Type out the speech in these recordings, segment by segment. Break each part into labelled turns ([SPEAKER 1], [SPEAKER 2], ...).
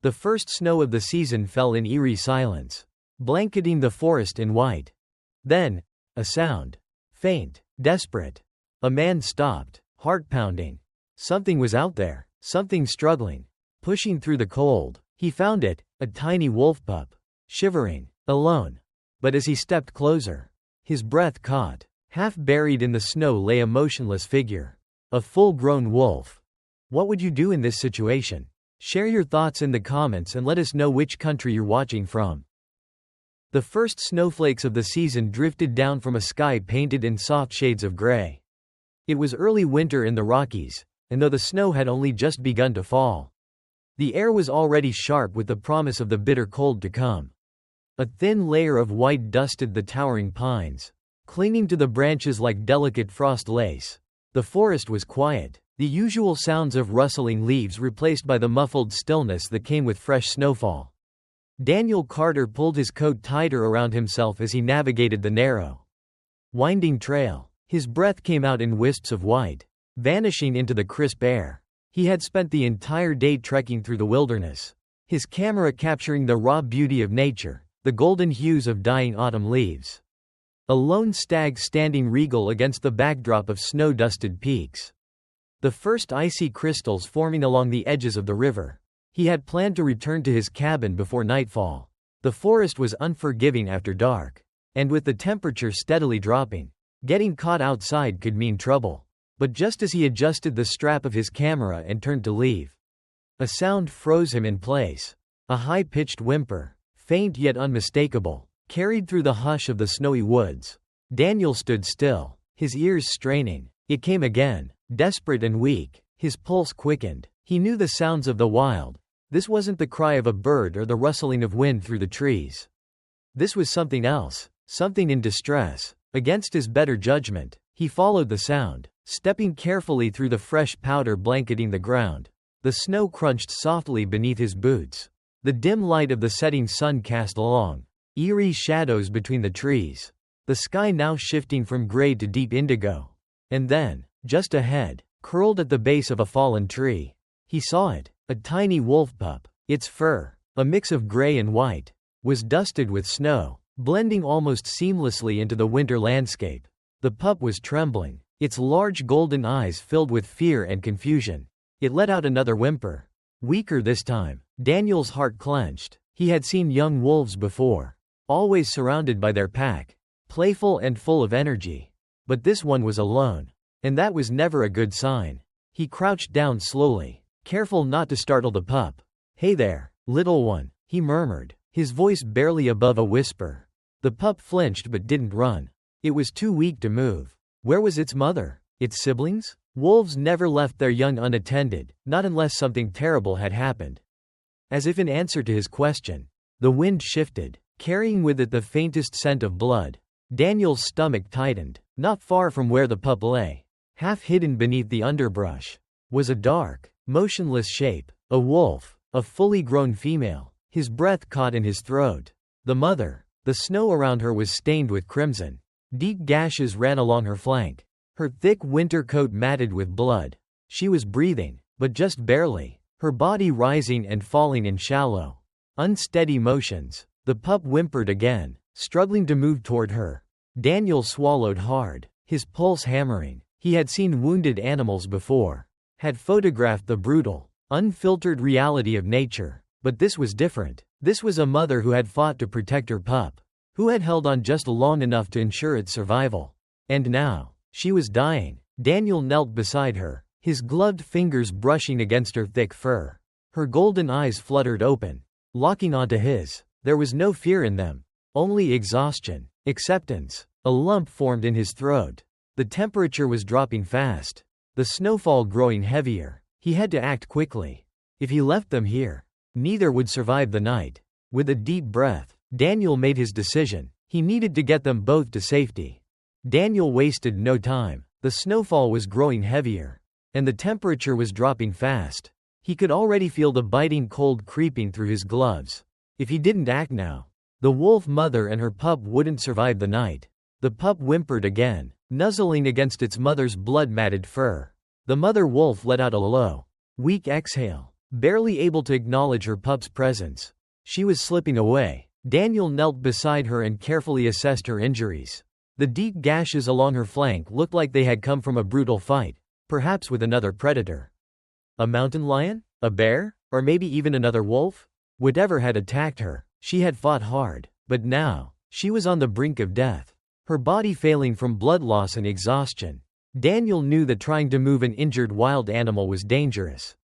[SPEAKER 1] The first snow of the season fell in eerie silence, blanketing the forest in white. Then, a sound. Faint, desperate. A man stopped, heart pounding. Something was out there, something struggling, pushing through the cold. He found it, a tiny wolf pup, shivering, alone. But as he stepped closer, his breath caught. Half buried in the snow lay a motionless figure. A full-grown wolf. What would you do in this situation? Share your thoughts in the comments and let us know which country you're watching from. The first snowflakes of the season drifted down from a sky painted in soft shades of gray. It was early winter in the Rockies, and though the snow had only just begun to fall, the air was already sharp with the promise of the bitter cold to come. A thin layer of white dusted the towering pines, clinging to the branches like delicate frost lace. The forest was quiet, the usual sounds of rustling leaves replaced by the muffled stillness that came with fresh snowfall. Daniel Carter pulled his coat tighter around himself as he navigated the narrow, winding trail. His breath came out in wisps of white, vanishing into the crisp air. He had spent the entire day trekking through the wilderness, his camera capturing the raw beauty of nature, the golden hues of dying autumn leaves. A lone stag standing regal against the backdrop of snow-dusted peaks. The first icy crystals forming along the edges of the river. He had planned to return to his cabin before nightfall. The forest was unforgiving after dark, and with the temperature steadily dropping, getting caught outside could mean trouble. But just as he adjusted the strap of his camera and turned to leave, a sound froze him in place. A high-pitched whimper, faint yet unmistakable, carried through the hush of the snowy woods. Daniel stood still, his ears straining. It came again, desperate and weak. His pulse quickened. He knew the sounds of the wild. This wasn't the cry of a bird or the rustling of wind through the trees. This was something else, something in distress. Against his better judgment, he followed the sound, stepping carefully through the fresh powder blanketing the ground. The snow crunched softly beneath his boots. The dim light of the setting sun cast long, eerie shadows between the trees. The sky now shifting from gray to deep indigo. And then, just ahead, curled at the base of a fallen tree, he saw it. A tiny wolf pup. Its fur, a mix of gray and white, was dusted with snow, blending almost seamlessly into the winter landscape. The pup was trembling, its large golden eyes filled with fear and confusion. It let out another whimper. Weaker this time. Daniel's heart clenched. He had seen young wolves before, always surrounded by their pack, playful and full of energy. But this one was alone, and that was never a good sign. He crouched down slowly, careful not to startle the pup. "Hey there, little one," he murmured, his voice barely above a whisper. The pup flinched but didn't run. It was too weak to move. Where was its mother? Its siblings? Wolves never left their young unattended, not unless something terrible had happened. As if in answer to his question, the wind shifted, carrying with it the faintest scent of blood. Daniel's stomach tightened. Not far from where the pup lay, half hidden beneath the underbrush, was a dark, motionless shape. A wolf, a fully grown female. His breath caught in his throat. The mother. The snow around her was stained with crimson. Deep gashes ran along her flank. Her thick winter coat matted with blood. She was breathing, but just barely, her body rising and falling in shallow, unsteady motions. The pup whimpered again, struggling to move toward her. Daniel swallowed hard, his pulse hammering. He had seen wounded animals before, had photographed the brutal, unfiltered reality of nature. But this was different. This was a mother who had fought to protect her pup, who had held on just long enough to ensure its survival. And now, she was dying. Daniel knelt beside her, his gloved fingers brushing against her thick fur. Her golden eyes fluttered open, locking onto his. There was no fear in them, only exhaustion, acceptance. A lump formed in his throat. The temperature was dropping fast, the snowfall growing heavier. He had to act quickly. If he left them here, neither would survive the night. With a deep breath, Daniel made his decision. He needed to get them both to safety. Daniel wasted no time. The snowfall was growing heavier, and the temperature was dropping fast. He could already feel the biting cold creeping through his gloves. If he didn't act now, the wolf mother and her pup wouldn't survive the night. The pup whimpered again, nuzzling against its mother's blood-matted fur. The mother wolf let out a low, weak exhale. barely able to acknowledge her pup's presence. She was slipping away. Daniel knelt beside her and carefully assessed her injuries. The deep gashes along her flank looked like they had come from a brutal fight, perhaps with another predator. A mountain lion? A bear? Or maybe even another wolf? Whatever had attacked her, she had fought hard, but now, she was on the brink of death, her body failing from blood loss and exhaustion. Daniel knew that trying to move an injured wild animal was dangerous.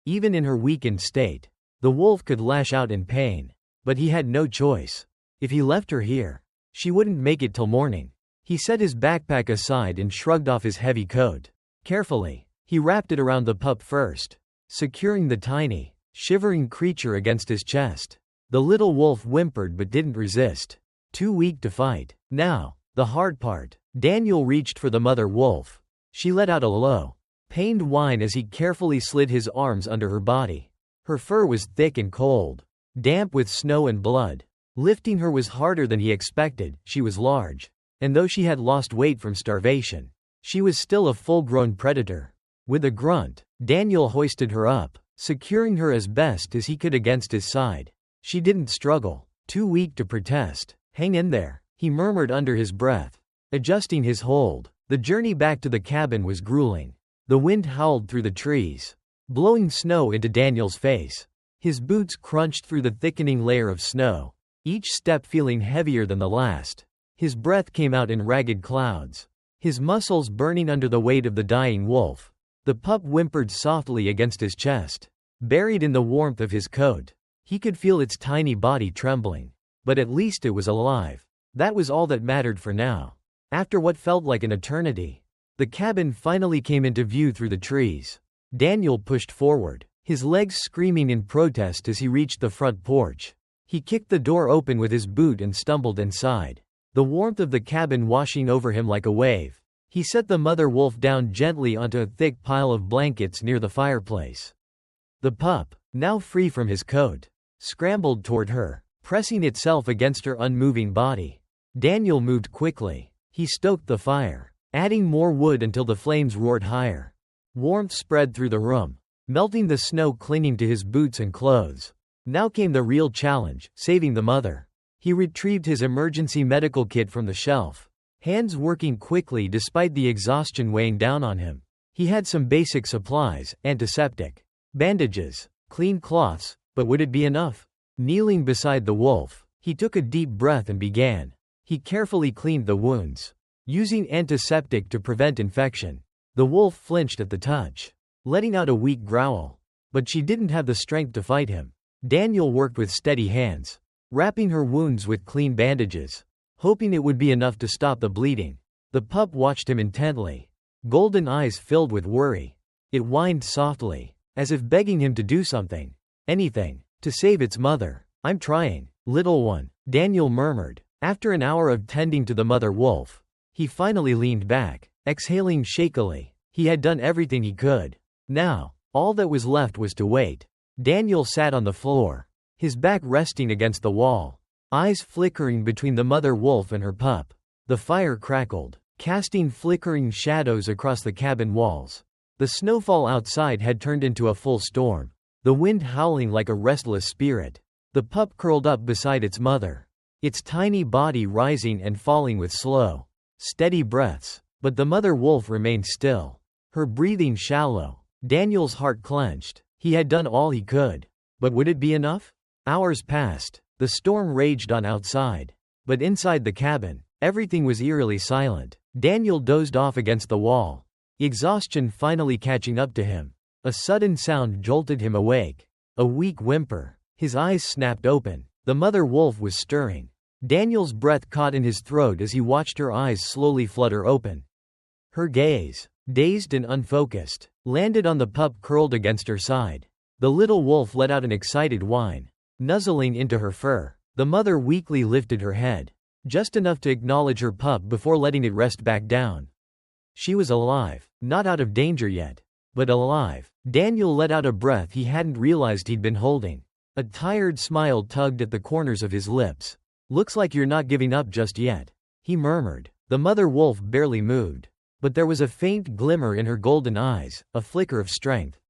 [SPEAKER 1] Even in her weakened state, the wolf could lash out in pain, but he had no choice. If he left her here, she wouldn't make it till morning. He set his backpack aside and shrugged off his heavy coat. Carefully, he wrapped it around the pup first, securing the tiny, shivering creature against his chest. The little wolf whimpered but didn't resist. Too weak to fight. Now, the hard part. Daniel reached for the mother wolf. She let out a low, pained whine as he carefully slid his arms under her body. Her fur was thick and cold, damp with snow and blood. Lifting her was harder than he expected. She was large, and though she had lost weight from starvation, she was still a full-grown predator. With a grunt, Daniel hoisted her up, securing her as best as he could against his side. She didn't struggle, too weak to protest. "Hang in there," he murmured under his breath, adjusting his hold. The journey back to the cabin was grueling. The wind howled through the trees, blowing snow into Daniel's face. His boots crunched through the thickening layer of snow, each step feeling heavier than the last. His breath came out in ragged clouds, his muscles burning under the weight of the dying wolf. The pup whimpered softly against his chest, buried in the warmth of his coat. He could feel its tiny body trembling, but at least it was alive. That was all that mattered for now. After what felt like an eternity, the cabin finally came into view through the trees. Daniel pushed forward, his legs screaming in protest as he reached the front porch. He kicked the door open with his boot and stumbled inside, the warmth of the cabin washing over him like a wave. He set the mother wolf down gently onto a thick pile of blankets near the fireplace. The pup, now free from his coat, scrambled toward her, pressing itself against her unmoving body. Daniel moved quickly. He stoked the fire, adding more wood until the flames roared higher. Warmth spread through the room, melting the snow clinging to his boots and clothes. Now came the real challenge, saving the mother. He retrieved his emergency medical kit from the shelf, hands working quickly despite the exhaustion weighing down on him. He had some basic supplies, antiseptic, bandages, clean cloths, but would it be enough? Kneeling beside the wolf, he took a deep breath and began. He carefully cleaned the wounds, using antiseptic to prevent infection. The wolf flinched at the touch, letting out a weak growl. But she didn't have the strength to fight him. Daniel worked with steady hands, wrapping her wounds with clean bandages, hoping it would be enough to stop the bleeding. The pup watched him intently, golden eyes filled with worry. It whined softly, as if begging him to do something, anything, to save its mother. "I'm trying, little one," Daniel murmured. After an hour of tending to the mother wolf, he finally leaned back, exhaling shakily. He had done everything he could. Now, all that was left was to wait. Daniel sat on the floor, his back resting against the wall, eyes flickering between the mother wolf and her pup. The fire crackled, casting flickering shadows across the cabin walls. The snowfall outside had turned into a full storm, the wind howling like a restless spirit. The pup curled up beside its mother, its tiny body rising and falling with slow, steady breaths. But the mother wolf remained still, her breathing shallow. Daniel's heart clenched. He had done all he could. But would it be enough? Hours passed. The storm raged on outside. But inside the cabin, everything was eerily silent. Daniel dozed off against the wall, exhaustion finally catching up to him. A sudden sound jolted him awake. A weak whimper. His eyes snapped open. The mother wolf was stirring. Daniel's breath caught in his throat as he watched her eyes slowly flutter open. Her gaze, dazed and unfocused, landed on the pup curled against her side. The little wolf let out an excited whine, nuzzling into her fur. The mother weakly lifted her head, just enough to acknowledge her pup before letting it rest back down. She was alive, not out of danger yet, but alive. Daniel let out a breath he hadn't realized he'd been holding. A tired smile tugged at the corners of his lips. "Looks like you're not giving up just yet," he murmured. The mother wolf barely moved, but there was a faint glimmer in her golden eyes, a flicker of strength.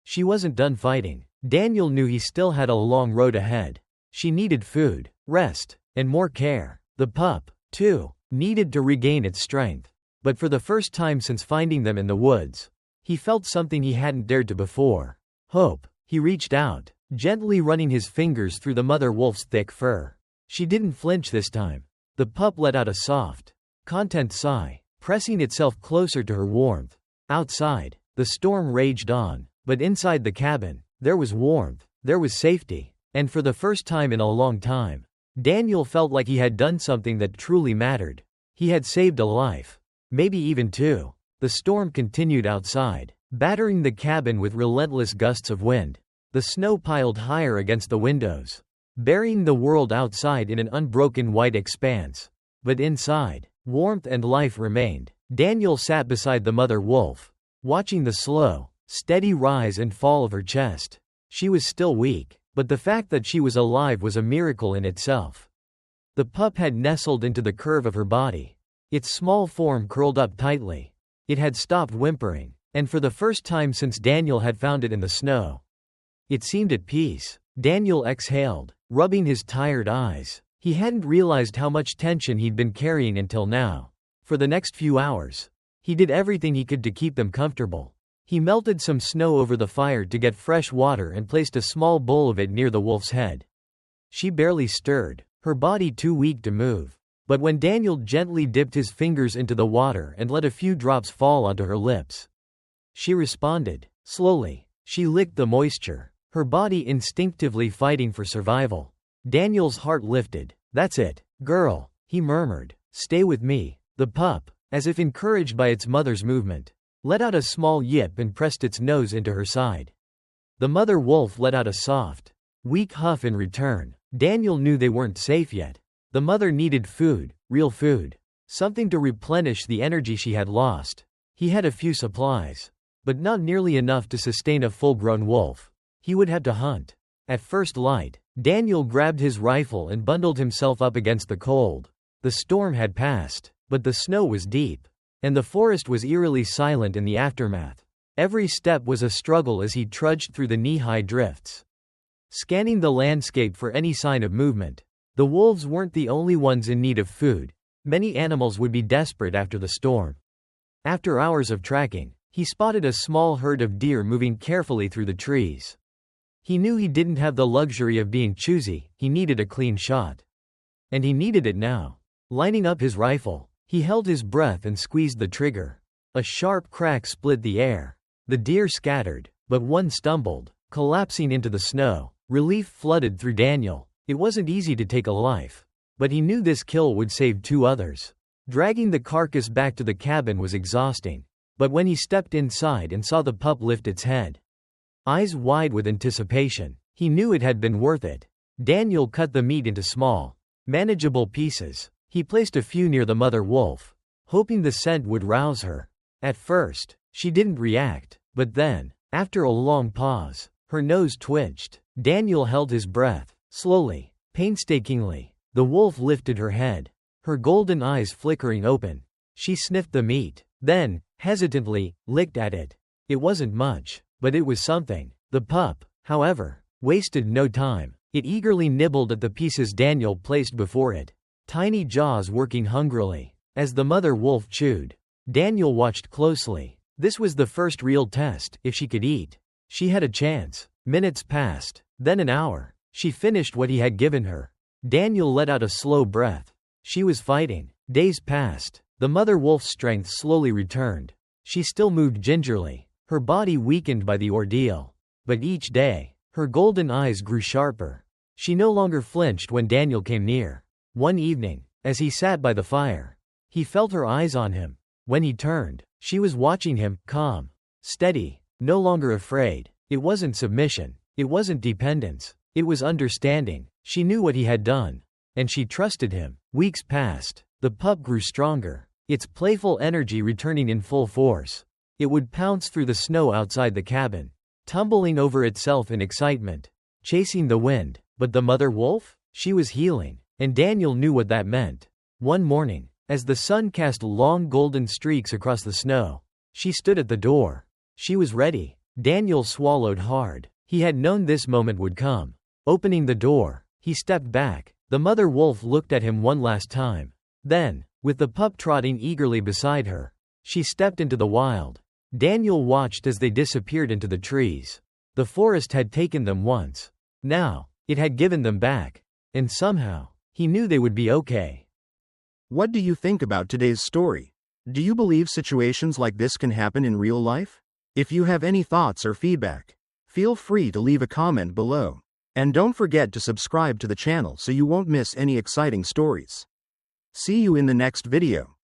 [SPEAKER 1] She wasn't done fighting. Daniel knew he still had a long road ahead. She needed food, rest, and more care. The pup, too, needed to regain its strength. But for the first time since finding them in the woods, he felt something he hadn't dared to before. Hope. He reached out, gently running his fingers through the mother wolf's thick fur. She didn't flinch this time. The pup let out a soft, content sigh, pressing itself closer to her warmth. Outside, the storm raged on, but inside the cabin, there was warmth, there was safety, and for the first time in a long time, Daniel felt like he had done something that truly mattered. He had saved a life. Maybe even two. The storm continued outside, battering the cabin with relentless gusts of wind. The snow piled higher against the windows, burying the world outside in an unbroken white expanse. But inside, warmth and life remained. Daniel sat beside the mother wolf, watching the slow, steady rise and fall of her chest. She was still weak, but the fact that she was alive was a miracle in itself. The pup had nestled into the curve of her body, its small form curled up tightly. It had stopped whimpering, and for the first time since Daniel had found it in the snow, it seemed at peace. Daniel exhaled, rubbing his tired eyes. He hadn't realized how much tension he'd been carrying until now. For the next few hours, he did everything he could to keep them comfortable. He melted some snow over the fire to get fresh water and placed a small bowl of it near the wolf's head. She barely stirred, her body too weak to move. But when Daniel gently dipped his fingers into the water and let a few drops fall onto her lips, she responded. Slowly, she licked the moisture, her body instinctively fighting for survival. Daniel's heart lifted. That's it, girl, he murmured. Stay with me. The pup, as if encouraged by its mother's movement, let out a small yip and pressed its nose into her side. The mother wolf let out a soft, weak huff in return. Daniel knew they weren't safe yet. The mother needed food, real food, something to replenish the energy she had lost. He had a few supplies, but not nearly enough to sustain a full-grown wolf. He would have to hunt. At first light, Daniel grabbed his rifle and bundled himself up against the cold. The storm had passed, but the snow was deep, and the forest was eerily silent in the aftermath. Every step was a struggle as he trudged through the knee-high drifts, scanning the landscape for any sign of movement. The wolves weren't the only ones in need of food. Many animals would be desperate after the storm. After hours of tracking, he spotted a small herd of deer moving carefully through the trees. He knew he didn't have the luxury of being choosy. He needed a clean shot. And he needed it now. Lining up his rifle, he held his breath and squeezed the trigger. A sharp crack split the air. The deer scattered, but one stumbled, collapsing into the snow. Relief flooded through Daniel. It wasn't easy to take a life, but he knew this kill would save two others. Dragging the carcass back to the cabin was exhausting, but when he stepped inside and saw the pup lift its head, eyes wide with anticipation, he knew it had been worth it. Daniel cut the meat into small, manageable pieces. He placed a few near the mother wolf, hoping the scent would rouse her. At first, she didn't react, but then, after a long pause, her nose twitched. Daniel held his breath. Slowly, painstakingly, the wolf lifted her head, her golden eyes flickering open. She sniffed the meat, then, hesitantly, licked at it. It wasn't much, but it was something. The pup, however, wasted no time. It eagerly nibbled at the pieces Daniel placed before it, tiny jaws working hungrily. As the mother wolf chewed, Daniel watched closely. This was the first real test. If she could eat, she had a chance. Minutes passed, then an hour. She finished what he had given her. Daniel let out a slow breath. She was fighting. Days passed. The mother wolf's strength slowly returned. She still moved gingerly, her body weakened by the ordeal. But each day, her golden eyes grew sharper. She no longer flinched when Daniel came near. One evening, as he sat by the fire, he felt her eyes on him. When he turned, she was watching him, calm, steady, no longer afraid. It wasn't submission. It wasn't dependence. It was understanding. She knew what he had done, and she trusted him. Weeks passed. The pup grew stronger, its playful energy returning in full force. It would pounce through the snow outside the cabin, tumbling over itself in excitement, chasing the wind. But the mother wolf? She was healing, and Daniel knew what that meant. One morning, as the sun cast long golden streaks across the snow, she stood at the door. She was ready. Daniel swallowed hard. He had known this moment would come. Opening the door, he stepped back. The mother wolf looked at him one last time. Then, with the pup trotting eagerly beside her, she stepped into the wild. Daniel watched as they disappeared into the trees. The forest had taken them once. Now, it had given them back. And somehow, he knew they would be okay.
[SPEAKER 2] What do you think about today's story? Do you believe situations like this can happen in real life? If you have any thoughts or feedback, feel free to leave a comment below. And don't forget to subscribe to the channel so you won't miss any exciting stories. See you in the next video.